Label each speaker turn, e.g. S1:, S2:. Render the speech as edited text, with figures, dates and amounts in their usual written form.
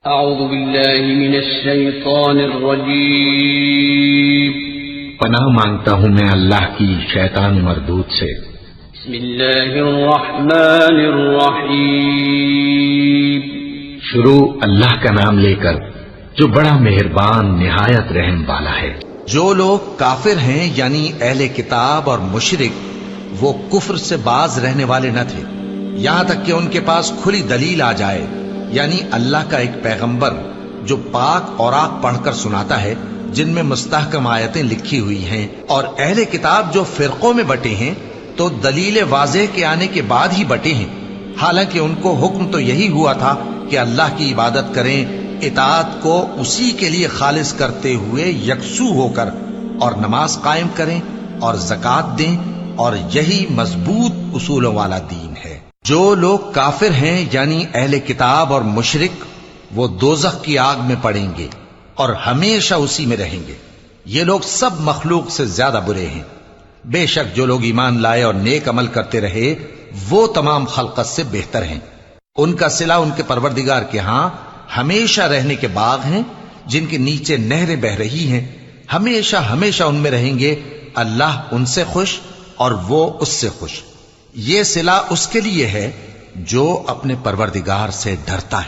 S1: اعوذ باللہ من الشیطان الرجیم
S2: پناہ مانگتا ہوں میں اللہ کی شیطان مردود سے۔
S1: بسم اللہ الرحمن الرحیم
S2: شروع اللہ کا نام لے کر جو بڑا مہربان نہایت رحم والا ہے۔
S3: جو لوگ کافر ہیں یعنی اہل کتاب اور مشرک وہ کفر سے باز رہنے والے نہ تھے یہاں تک کہ ان کے پاس کھلی دلیل آ جائے، یعنی اللہ کا ایک پیغمبر جو پاک اوراق پڑھ کر سناتا ہے جن میں مستحکم آیتیں لکھی ہوئی ہیں، اور اہل کتاب جو فرقوں میں بٹے ہیں تو دلیل واضح کے آنے کے بعد ہی بٹے ہیں، حالانکہ ان کو حکم تو یہی ہوا تھا کہ اللہ کی عبادت کریں، اطاعت کو اسی کے لیے خالص کرتے ہوئے یکسو ہو کر، اور نماز قائم کریں اور زکوٰۃ دیں، اور یہی مضبوط اصولوں والا دین ہے۔ جو لوگ کافر ہیں یعنی اہل کتاب اور مشرک وہ دوزخ کی آگ میں پڑیں گے اور ہمیشہ اسی میں رہیں گے، یہ لوگ سب مخلوق سے زیادہ برے ہیں۔ بے شک جو لوگ ایمان لائے اور نیک عمل کرتے رہے وہ تمام خلقت سے بہتر ہیں، ان کا صلہ ان کے پروردگار کے ہاں ہمیشہ رہنے کے باغ ہیں جن کے نیچے نہریں بہ رہی ہیں، ہمیشہ ہمیشہ ان میں رہیں گے، اللہ ان سے خوش اور وہ اس سے خوش۔ یہ صلہ اس کے لیے ہے جو اپنے پروردگار سے ڈرتا ہے۔